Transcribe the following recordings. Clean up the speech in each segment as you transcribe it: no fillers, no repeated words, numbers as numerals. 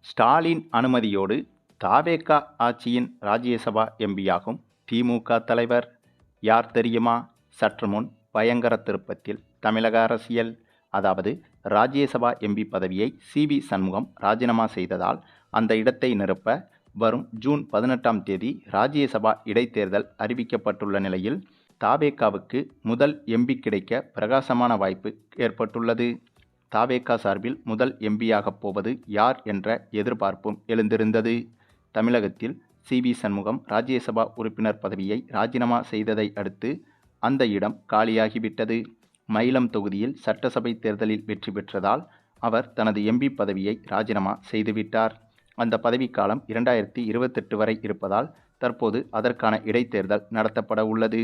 ஸ்டாலின் அனுமதியோடு தவேக ஆட்சியின் ராஜ்யசபா எம்பியாகும் திமுக தலைவர் யார் தெரியுமா? சற்று முன் பயங்கர திருப்பத்தில் தமிழக அரசியல். அதாவது ராஜ்யசபா எம்பி பதவியை சி.வி. சண்முகம் ராஜினாமா செய்ததால் அந்த இடத்தை நிரப்ப வரும் ஜூன் 18ஆம் தேதி ராஜ்யசபா இடைத்தேர்தல் அறிவிக்கப்பட்டுள்ள நிலையில் தவேகவுக்கு முதல் எம்பி கிடைக்க பிரகாசமான வாய்ப்பு ஏற்பட்டுள்ளது. தவேக சார்பில் முதல் எம்பியாகப் போவது யார் என்ற எதிர்பார்ப்பும் எழுந்திருந்தது. தமிழகத்தில் சி.வி. சண்முகம் ராஜ்யசபா உறுப்பினர் பதவியை ராஜினாமா செய்ததை அடுத்து அந்த இடம் காலியாகிவிட்டது. மயிலம் தொகுதியில் சட்டசபை தேர்தலில் வெற்றி பெற்றதால் அவர் தனது எம்பி பதவியை ராஜினாமா செய்துவிட்டார். அந்த பதவிக்காலம் 2028 வரை இருப்பதால் தற்போது அதற்கான இடைத்தேர்தல் நடத்தப்பட உள்ளது.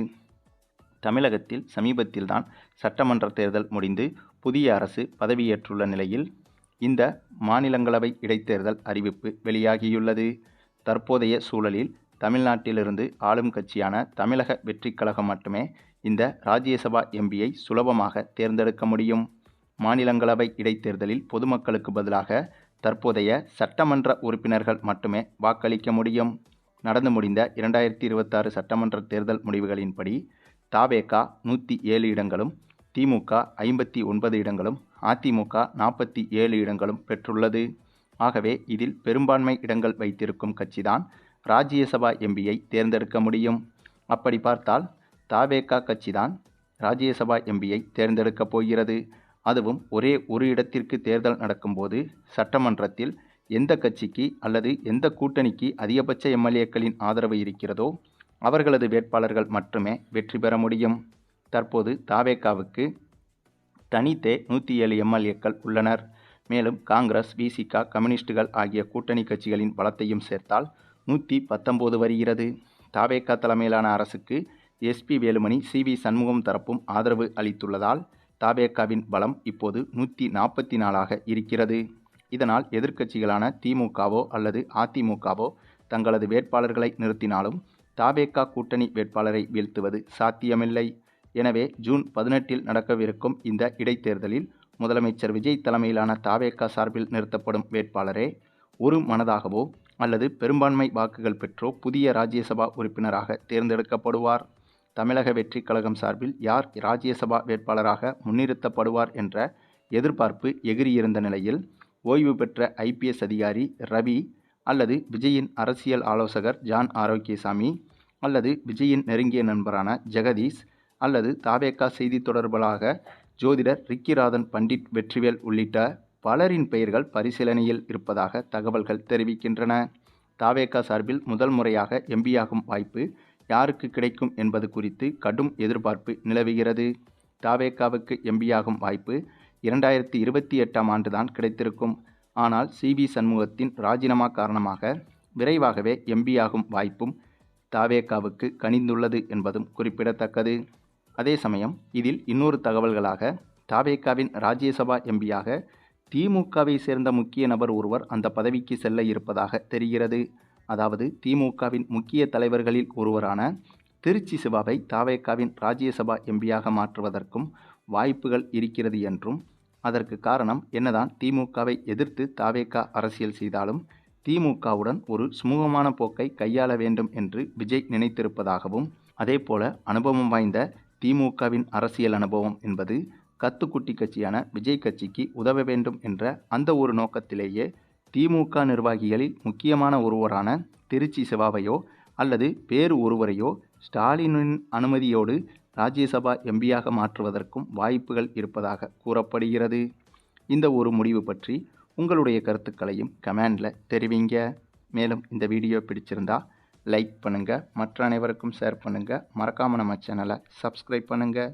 தமிழகத்தில் சமீபத்தில்தான் சட்டமன்ற தேர்தல் முடிந்து புதிய அரசு பதவியேற்றுள்ள நிலையில் இந்த மாநிலங்களவை இடைத்தேர்தல் அறிவிப்பு வெளியாகியுள்ளது. தற்போதைய சூழலில் தமிழ்நாட்டிலிருந்து ஆளும் கட்சியான தமிழக வெற்றிக் கழகம் மட்டுமே இந்த ராஜ்யசபா எம்பியை சுலபமாக தேர்ந்தெடுக்க முடியும். மாநிலங்களவை இடைத்தேர்தலில் பொதுமக்களுக்கு பதிலாக தற்போதைய சட்டமன்ற உறுப்பினர்கள் மட்டுமே வாக்களிக்க முடியும். நடந்து முடிந்த 2026 சட்டமன்ற தேர்தல் முடிவுகளின்படி தவேக 107 இடங்களும், திமுக 59 இடங்களும், அதிமுக 47 இடங்களும் பெற்றுள்ளது. ஆகவே இதில் பெரும்பான்மை இடங்கள் வைத்திருக்கும் கட்சிதான் ராஜ்யசபா எம்பியை தேர்ந்தெடுக்க முடியும். அப்படி பார்த்தால் தவேக கட்சிதான் ராஜ்யசபா எம்பியை தேர்ந்தெடுக்கப் போகிறது. அதுவும் ஒரே ஒரு இடத்திற்கு தேர்தல் நடக்கும்போது சட்டமன்றத்தில் எந்த கட்சிக்கு அல்லது எந்த கூட்டணிக்கு அதிகபட்ச எம்எல்ஏக்களின் ஆதரவு இருக்கிறதோ அவர்களது வேட்பாளர்கள் மட்டுமே வெற்றி பெற முடியும். தற்போது தவேகவுக்கு தனித்தே 107 எம்எல்ஏக்கள் உள்ளனர். மேலும் காங்கிரஸ், வி.சி.க., கம்யூனிஸ்டுகள் ஆகிய கூட்டணி கட்சிகளின் பலத்தையும் சேர்த்தால் 119 வருகிறது. தவேக தலைமையிலான அரசுக்கு எஸ்.பி. வேலுமணி, சி.வி. சண்முகம் தரப்பும் ஆதரவு அளித்துள்ளதால் தவேகவின் பலம் இப்போது 144ஆக இருக்கிறது. இதனால் எதிர்க்கட்சிகளான திமுகவோ அல்லது அதிமுகவோ தங்களது வேட்பாளர்களை நிறுத்தினாலும் தவேக கூட்டணி வேட்பாளரை வீழ்த்துவது சாத்தியமில்லை. எனவே ஜூன் 18இல் நடக்கவிருக்கும் இந்த இடைத்தேர்தலில் முதலமைச்சர் விஜய் தலைமையிலான தவேக சார்பில் நிறுத்தப்படும் வேட்பாளரே ஒரு மனதாகவோ அல்லது பெரும்பான்மை வாக்குகள் பெற்றோ புதிய ராஜ்யசபா உறுப்பினராக தேர்ந்தெடுக்கப்படுவார். தமிழக வெற்றிக் கழகம் சார்பில் யார் ராஜ்யசபா வேட்பாளராக முன்னிறுத்தப்படுவார் என்ற எதிர்பார்ப்பு எகிறியிருந்த நிலையில் ஓய்வு பெற்ற ஐ.பி.எஸ். அதிகாரி ரவி அல்லது விஜயின் அரசியல் ஆலோசகர் ஜான் ஆரோக்கியசாமி அல்லது விஜயின் நெருங்கிய நண்பரான ஜெகதீஷ் அல்லது தவேக செய்தி தொடர்பாளராக ஜோதிடர் ரிக்கிராதன் பண்டிட் வெற்றிவேல் உள்ளிட்ட பலரின் பெயர்கள் பரிசீலனையில் இருப்பதாக தகவல்கள் தெரிவிக்கின்றன. தவேக சார்பில் முதல் முறையாக எம்பியாகும் வாய்ப்பு யாருக்கு கிடைக்கும் என்பது குறித்து கடும் எதிர்பார்ப்பு நிலவுகிறது. தவேகவுக்கு எம்பியாகும் வாய்ப்பு 2028ஆம் ஆண்டுதான் கிடைத்திருக்கும். ஆனால் சி.வி. சண்முகத்தின் ராஜினாமா காரணமாக விரைவாகவே எம்பியாகும் வாய்ப்பும் தவேகவுக்கு கனிந்துள்ளது என்பதும் குறிப்பிடத்தக்கது. அதே சமயம் இதில் இன்னொரு தகவல்களாக தவேகவின் ராஜ்யசபா எம்பியாக திமுகவை சேர்ந்த முக்கிய நபர் ஒருவர் அந்த பதவிக்கு செல்ல இருப்பதாக தெரிகிறது. அதாவது திமுகவின் முக்கிய தலைவர்களில் ஒருவரான திருச்சி சிவாவை தவேகவின் ராஜ்யசபா எம்பியாக மாற்றுவதற்கும் வாய்ப்புகள் இருக்கிறது என்றும், அதற்கு காரணம் என்னதான் திமுகவை எதிர்த்து தவேக அரசியல் செய்தாலும் திமுகவுடன் ஒரு சுமூகமான போக்கை கையாள வேண்டும் என்று விஜய் நினைத்திருப்பதாகவும், அதேபோல அனுபவம் வாய்ந்த திமுகவின் அரசியல் அனுபவம் என்பது கத்துக்குட்டி கட்சியான விஜய் கட்சிக்கு உதவ வேண்டும் என்ற அந்த ஒரு நோக்கத்திலேயே திமுக நிர்வாகிகளில் முக்கியமான ஒருவரான திருச்சி சிவாவையோ அல்லது வேறு ஒருவரையோ ஸ்டாலினின் அனுமதியோடு ராஜ்யசபா எம்பியாக மாற்றுவதற்கும் வாய்ப்புகள் இருப்பதாக கூறப்படுகிறது. இந்த ஒரு முடிவு பற்றி உங்களுடைய கருத்துக்களையும் கமெண்டில் தெரிவிங்க. மேலும் இந்த வீடியோ பிடிச்சிருந்தா லைக் பண்ணுங்கள், மற்ற அனைவருக்கும் ஷேர் பண்ணுங்கள், மறக்காமல் நம்ம சேனலை சப்ஸ்கிரைப் பண்ணுங்கள்.